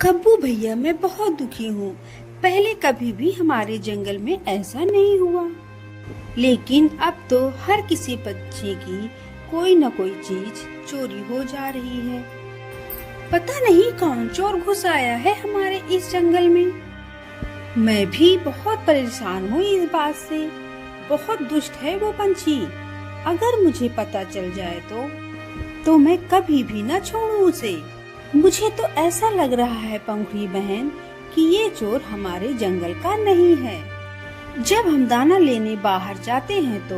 कब्बू भैया, मैं बहुत दुखी हूँ। पहले कभी भी हमारे जंगल में ऐसा नहीं हुआ, लेकिन अब तो हर किसी पक्षी की कोई न कोई चीज चोरी हो जा रही है। पता नहीं कौन चोर घुस आया है हमारे इस जंगल में। मैं भी बहुत परेशान हूँ इस बात से। बहुत दुष्ट है वो पंछी। अगर मुझे पता चल जाए तो मैं कभी भी न छोड़ूं उसे। मुझे तो ऐसा लग रहा है पंखुड़ी बहन कि ये चोर हमारे जंगल का नहीं है। जब हम दाना लेने बाहर जाते हैं तो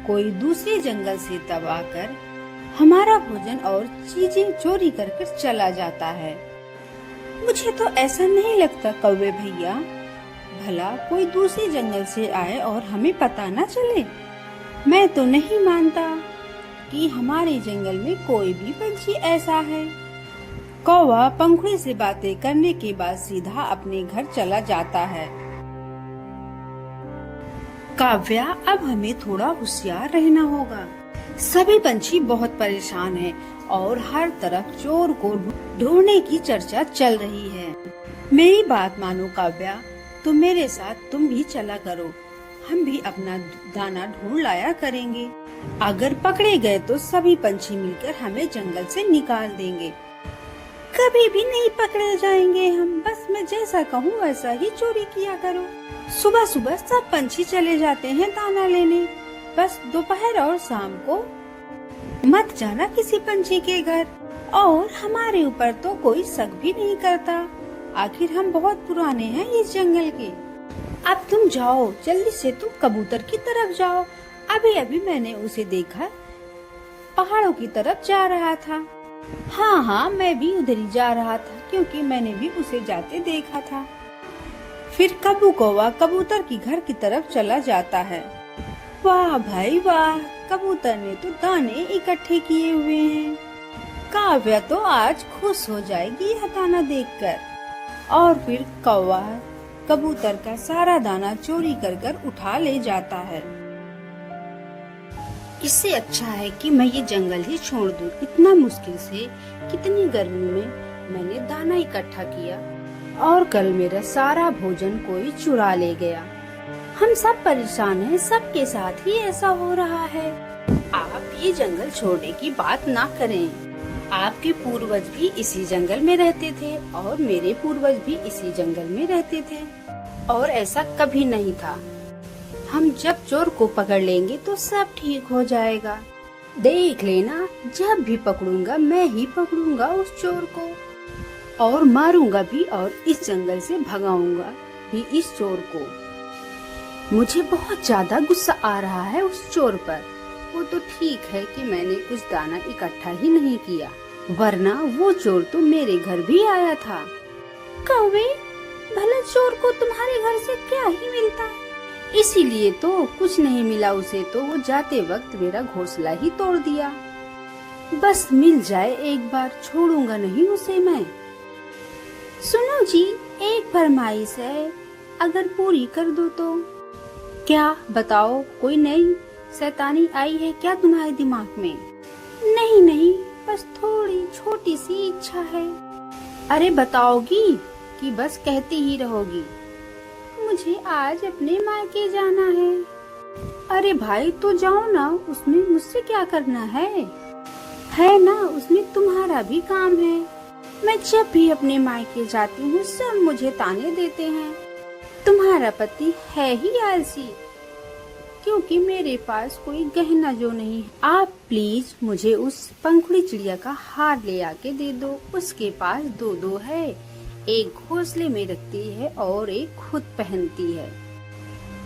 कोई दूसरे जंगल से दबाकर हमारा भोजन और चीजें चोरी कर चला जाता है। मुझे तो ऐसा नहीं लगता कौवे भैया, भला कोई दूसरे जंगल से आए और हमें पता न चले। मैं तो नहीं मानता कि हमारे जंगल में कोई भी पंछी ऐसा है। कौवा पंखुड़ी से बातें करने के बाद सीधा अपने घर चला जाता है। काव्या, अब हमें थोड़ा होशियार रहना होगा। सभी पंछी बहुत परेशान हैं और हर तरफ चोर को ढूंढने की चर्चा चल रही है। मेरी बात मानो काव्या, तो मेरे साथ तुम भी चला करो। हम भी अपना दाना ढूंढ लाया करेंगे। अगर पकड़े गए तो सभी पंछी मिलकर हमें जंगल से निकाल देंगे। कभी भी नहीं पकड़े जाएंगे हम। बस मैं जैसा कहूँ वैसा ही चोरी किया करो। सुबह सुबह सब पंछी चले जाते हैं दाना लेने। बस दोपहर और शाम को मत जाना किसी पंछी के घर। और हमारे ऊपर तो कोई शक भी नहीं करता। आखिर हम बहुत पुराने हैं इस जंगल के। अब तुम जाओ, जल्दी से तुम कबूतर की तरफ जाओ। अभी अभी मैंने उसे देखा, पहाड़ों की तरफ जा रहा था। हाँ, मैं भी उधर ही जा रहा था क्योंकि मैंने भी उसे जाते देखा था। फिर कब्बू कौवा कबूतर की घर की तरफ चला जाता है। वाह भाई वाह, कबूतर ने तो दाने इकट्ठे किए हुए हैं। काव्या तो आज खुश हो जाएगी यह दाना देखकर। और फिर कौवा कबूतर का सारा दाना चोरी कर उठा ले जाता है। इससे अच्छा है कि मैं ये जंगल ही छोड़ दूं। इतना मुश्किल से कितनी गर्मी में मैंने दाना इकट्ठा किया और कल मेरा सारा भोजन कोई चुरा ले गया। हम सब परेशान हैं, सबके साथ ही ऐसा हो रहा है। आप ये जंगल छोड़ने की बात ना करें। आपके पूर्वज भी इसी जंगल में रहते थे और मेरे पूर्वज भी इसी जंगल में रहते थे और ऐसा कभी नहीं था। हम जब चोर को पकड़ लेंगे तो सब ठीक हो जाएगा। देख लेना, जब भी पकड़ूंगा मैं ही पकड़ूंगा उस चोर को और मारूंगा भी और इस जंगल से भगाऊंगा भी इस चोर को। मुझे बहुत ज्यादा गुस्सा आ रहा है उस चोर पर। वो तो ठीक है कि मैंने कुछ दाना इकट्ठा ही नहीं किया, वरना वो चोर तो मेरे घर भी आया था। कौवे, भला चोर को तुम्हारे घर से क्या ही मिलता? इसीलिए तो कुछ नहीं मिला उसे, तो वो जाते वक्त मेरा घोंसला ही तोड़ दिया। बस मिल जाए एक बार, छोड़ूंगा नहीं उसे मैं। सुनो जी, एक फरमाइश है, अगर पूरी कर दो तो। क्या बताओ, कोई नई शैतानी आई है क्या तुम्हारे दिमाग में? नहीं, बस थोड़ी छोटी सी इच्छा है। अरे बताओगी कि बस कहती ही रहोगी? मुझे आज अपने मायके जाना है। अरे भाई तो जाओ ना, उसमें मुझसे क्या करना है ना, उसमें तुम्हारा भी काम है। मैं जब भी अपने मायके जाती हूँ सब मुझे ताने देते हैं। तुम्हारा पति है ही आलसी, क्योंकि मेरे पास कोई गहना जो नहीं है। आप प्लीज मुझे उस पंखुड़ी चिड़िया का हार ले आके दे दो। उसके पास दो है, एक घोंसले में रखती है और एक खुद पहनती है।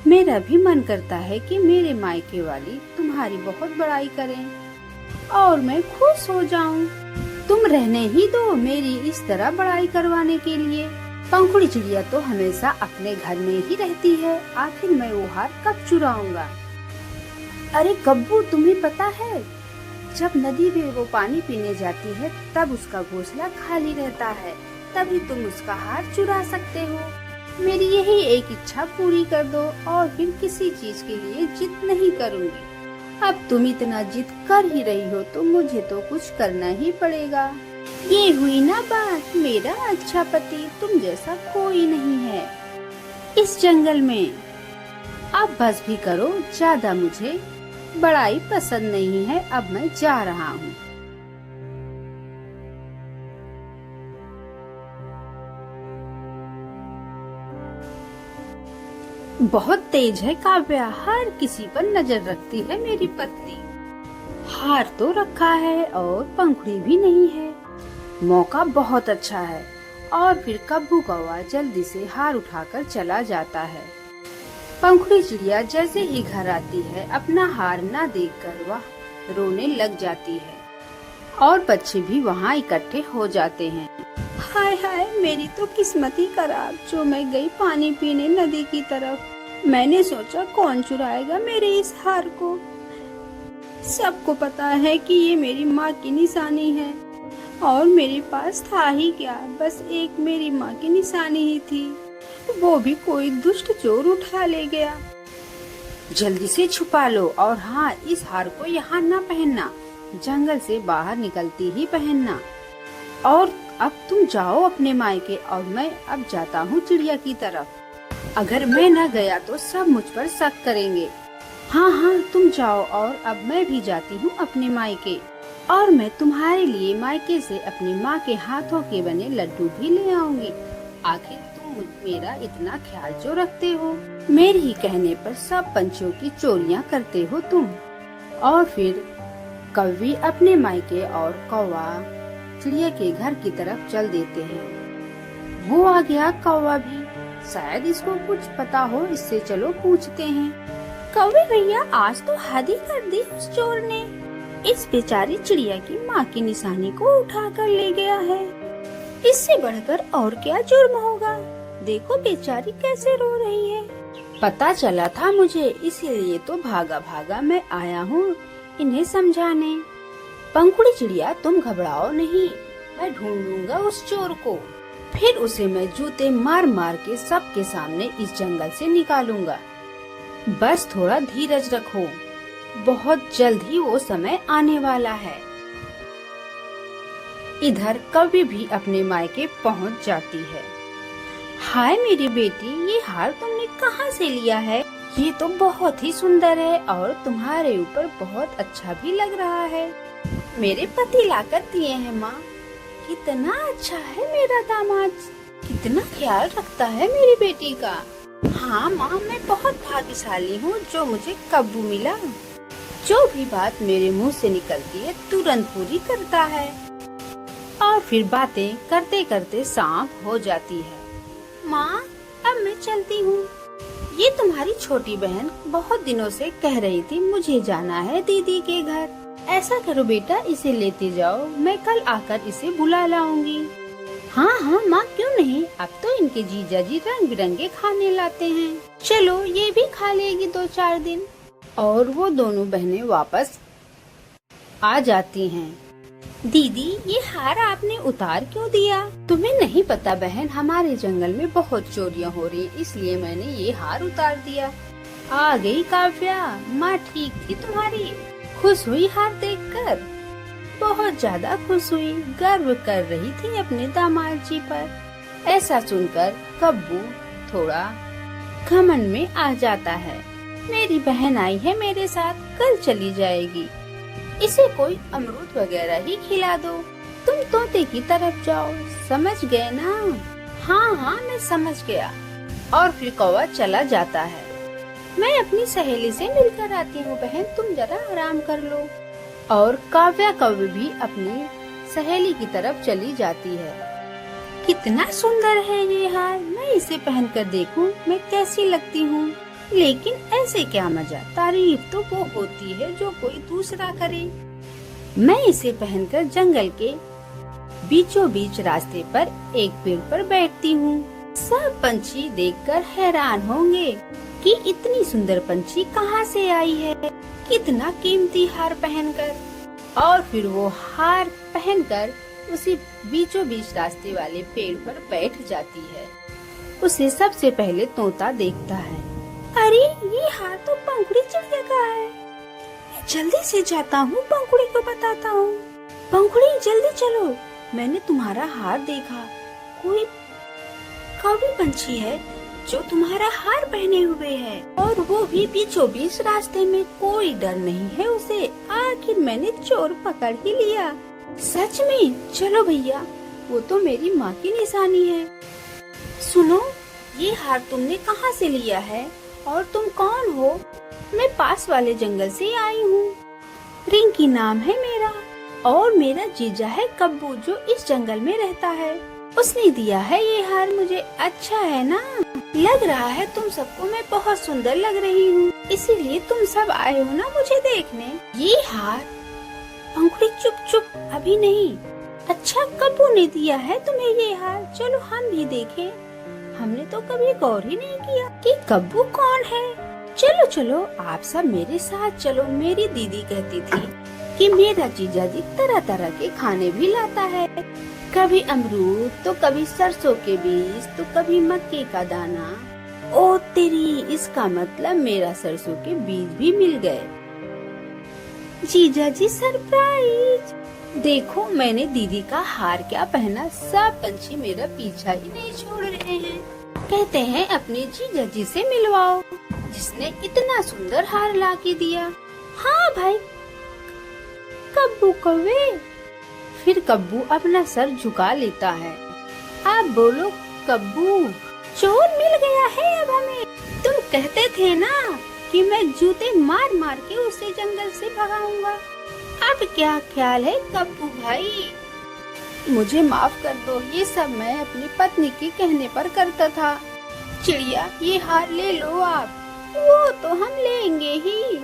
मेरा भी मन करता है कि मेरे मायके वाली तुम्हारी बहुत बड़ाई करें और मैं खुश हो जाऊं। तुम रहने ही दो मेरी इस तरह बड़ाई करवाने के लिए। पंखुड़ी चिड़िया तो हमेशा अपने घर में ही रहती है, आखिर मैं वो हार कब चुराऊंगा? अरे कब्बू, तुम्हें पता है, जब नदी में वो पानी पीने जाती है तब उसका घोंसला खाली रहता है, तभी तुम उसका हार चुरा सकते हो। मेरी यही एक इच्छा पूरी कर दो और फिर किसी चीज के लिए जिद नहीं करूँगी। अब तुम इतना जिद कर ही रही हो तो मुझे तो कुछ करना ही पड़ेगा। ये हुई ना बात, मेरा अच्छा पति तुम जैसा कोई नहीं है इस जंगल में। अब बस भी करो, ज्यादा मुझे बड़ाई पसंद नहीं है। अब मैं जा रहा हूँ। बहुत तेज है काव्या, हर किसी पर नजर रखती है मेरी पत्नी। हार तो रखा है और पंखुड़ी भी नहीं है। मौका बहुत अच्छा है। और फिर कब्बू कौवा जल्दी से हार उठाकर चला जाता है। पंखुड़ी चिड़िया जैसे ही घर आती है, अपना हार न देखकर वह रोने लग जाती है और बच्चे भी वहाँ इकट्ठे हो जाते हैं। हाय हाय, मेरी तो किस्मत ही खराब, जो मैं गई पानी पीने नदी की तरफ। मैंने सोचा कौन चुराएगा मेरे इस हार को। सबको पता है कि ये मेरी माँ की निशानी है और मेरे पास था ही क्या, बस एक मेरी माँ की निशानी ही थी, वो भी कोई दुष्ट चोर उठा ले गया। जल्दी से छुपा लो, और हाँ, इस हार को यहाँ न पहनना, जंगल से बाहर निकलती ही पहनना। और अब तुम जाओ अपने मायके और मैं अब जाता हूँ चिड़िया की तरफ। अगर मैं न गया तो सब मुझ पर शक करेंगे। हाँ हाँ, तुम जाओ, और अब मैं भी जाती हूँ अपने मायके, और मैं तुम्हारे लिए मायके से अपनी माँ के हाथों के बने लड्डू भी ले आऊंगी। आखिर तुम मेरा इतना ख्याल जो रखते हो, मेरे ही कहने पर सब पंछियों की चोरियाँ करते हो तुम। और फिर कौवी अपने मायके और कौवा चिड़िया के घर की तरफ चल देते हैं। वो आ गया कौवा भी, शायद इसको कुछ पता हो, इससे चलो पूछते हैं। कौवे भैया, आज तो हद ही कर दी उस चोर ने। इस बेचारी चिड़िया की माँ की निशानी को उठा कर ले गया है। इससे बढ़कर और क्या जुर्म होगा। देखो बेचारी कैसे रो रही है। पता चला था मुझे, इसीलिए तो भागा भागा मैं आया हूँ इन्हें समझाने। पंखुड़ी चिड़िया, तुम घबराओ नहीं, मैं ढूंढ लूंगा उस चोर को। फिर उसे मैं जूते मार मार के सबके सामने इस जंगल से निकालूंगा। बस थोड़ा धीरज रखो, बहुत जल्द ही वो समय आने वाला है। इधर कभी भी अपने मायके पहुंच जाती है। हाय मेरी बेटी, ये हार तुमने कहाँ से लिया है? ये तो बहुत ही सुंदर है और तुम्हारे ऊपर बहुत अच्छा भी लग रहा है। मेरे पति लाकर दिए हैं माँ। कितना अच्छा है मेरा दामाद, कितना ख्याल रखता है मेरी बेटी का। हाँ माँ, मैं बहुत भाग्यशाली हूँ जो मुझे कब्बू मिला। जो भी बात मेरे मुंह से निकलती है तुरंत पूरी करता है। और फिर बातें करते करते शाम हो जाती है। माँ, अब मैं चलती हूँ। ये तुम्हारी छोटी बहन बहुत दिनों से कह रही थी मुझे जाना है दीदी के घर। ऐसा करो बेटा, इसे लेते जाओ, मैं कल आकर इसे बुला लाऊंगी। हाँ हाँ माँ, क्यों नहीं, अब तो इनके जीजा जी रंग बिरंगे खाने लाते हैं। चलो, ये भी खा लेगी 2-4 दिन। और वो दोनों बहनें वापस आ जाती हैं। दीदी, ये हार आपने उतार क्यों दिया? तुम्हें नहीं पता बहन, हमारे जंगल में बहुत चोरियां हो रही, इसलिए मैंने ये हार उतार दिया। आ गई काव्या, माँ ठीक थी तुम्हारी। खुश हुई हार देखकर? बहुत ज्यादा खुश हुई, गर्व कर रही थी अपने दामाद जी पर। ऐसा सुनकर कब्बू थोड़ा घमंड में आ जाता है। मेरी बहन आई है मेरे साथ, कल चली जाएगी। इसे कोई अमरूद वगैरह ही खिला दो। तुम तोते की तरफ जाओ, समझ गए ना? हाँ हाँ, मैं समझ गया। और फिर कौवा चला जाता है। मैं अपनी सहेली से मिलकर आती हूँ बहन, तुम जरा आराम कर लो। और काव्या कौवी भी अपनी सहेली की तरफ चली जाती है। कितना सुंदर है ये हार, मैं इसे पहनकर देखूं मैं कैसी लगती हूँ। लेकिन ऐसे क्या मजा, तारीफ तो वो होती है जो कोई दूसरा करे। मैं इसे पहनकर जंगल के बीचों बीच रास्ते पर एक पेड़ पर बैठती हूँ। सब पंछी देखकर हैरान होंगे कि इतनी सुंदर पंछी कहाँ से आई है, कितना कीमती हार पहनकर। और फिर वो हार पहनकर उसी बीचों बीच रास्ते वाले पेड़ पर बैठ जाती है। उसे सबसे पहले तोता देखता है। अरे, ये हार तो पंखुड़ी चिड़िया का है। मैं जल्दी से जाता हूँ, पंखुड़ी को बताता हूँ। पंखुड़ी जल्दी चलो, मैंने तुम्हारा हार देखा। कोई कौवी पंछी है जो तुम्हारा हार पहने हुए है, और वो भी बीचों बीच रास्ते में। कोई डर नहीं है उसे। आखिर मैंने चोर पकड़ ही लिया। सच में? चलो भैया, वो तो मेरी माँ की निशानी है। सुनो, ये हार तुमने कहाँ से लिया है और तुम कौन हो? मैं पास वाले जंगल से आई हूँ। रिंकी नाम है मेरा, और मेरा जीजा है कब्बू जो इस जंगल में रहता है। उसने दिया है ये हार मुझे। अच्छा है ना? लग रहा है तुम सबको मैं बहुत सुंदर लग रही हूँ, इसीलिए तुम सब आए हो ना मुझे देखने। ये हार? पंखुड़ी चुप चुप, अभी नहीं। अच्छा, कब्बू ने दिया है तुम्हें ये हार? चलो हम भी देखें। हमने तो कभी गौर ही नहीं किया कि कब्बू कौन है। चलो चलो, आप सब मेरे साथ चलो। मेरी दीदी कहती थी कि मेरा जीजा जी तरह तरह के खाने भी लाता है। कभी अमरूद, तो कभी सरसों के बीज, तो कभी मक्के का दाना। ओ तेरी, इसका मतलब मेरा सरसों के बीज भी मिल गए। जीजा जी सरप्राइज! देखो मैंने दीदी का हार क्या पहना। सब पंछी मेरा पीछा ही नहीं छोड़ रहे हैं। कहते हैं अपने जीजा जी से मिलवाओ, जिसने इतना सुंदर हार ला के दिया। हाँ भाई, कब्बू कौवे। फिर कब्बू अपना सर झुका लेता है। आप बोलो कब्बू। चोर मिल गया है अब हमें। तुम कहते थे ना कि मैं जूते मार मार के उसे जंगल से भगाऊंगा। अब क्या ख्याल है कब्बू भाई? मुझे माफ कर दो, ये सब मैं अपनी पत्नी के कहने पर करता था। चिड़िया, ये हार ले लो आप। वो तो हम लेंगे ही,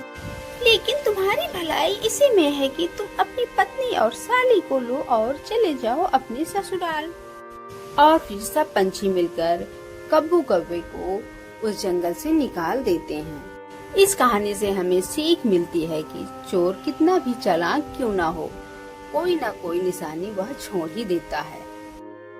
लेकिन तुम्हारी भलाई इसी में है कि तुम अपनी पत्नी और साली को लो और चले जाओ अपने ससुराल। और फिर सब पंछी मिलकर कब्बू कौवे को उस जंगल से निकाल देते हैं। इस कहानी से हमें सीख मिलती है कि चोर कितना भी चालाक क्यों ना हो, कोई ना कोई निशानी वह छोड़ ही देता है।